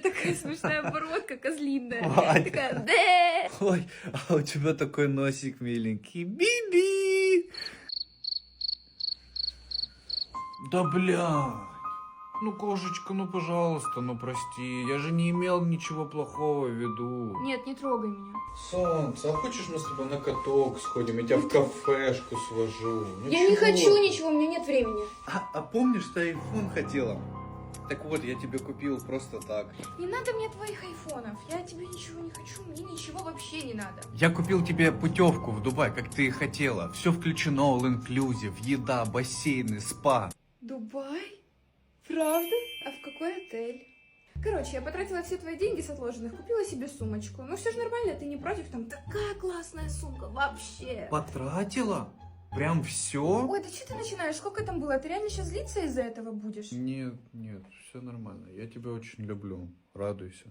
тебя такая смешная бородка козлиная. Ваня. Такая, да. Ой, а у тебя такой носик миленький. Биби! Да бля. Ну, кошечка, ну, пожалуйста, ну, прости. Я же не имел ничего плохого в виду. Нет, не трогай меня. Солнце, а хочешь мы с тобой на каток сходим? Я тебя в кафешку свожу. Ну, Я не чего хочу ты? ничего, у меня нет времени. А помнишь, ты айфон хотела? Так вот, я тебе купил просто так. Не надо мне твоих айфонов. Я тебе ничего не хочу, мне ничего вообще не надо. Я купил тебе путевку в Дубай, как ты и хотела. Все включено, all inclusive, еда, бассейны, спа. Дубай? Правда? А в какой отель? Короче, я потратила все твои деньги с отложенных, купила себе сумочку. Ну все же нормально, ты не против? Там такая классная сумка, вообще. Потратила? Прям все? Ой, да что ты начинаешь? Сколько там было? Ты реально сейчас злиться из-за этого будешь? Нет, нет, все нормально. Я тебя очень люблю. Радуйся.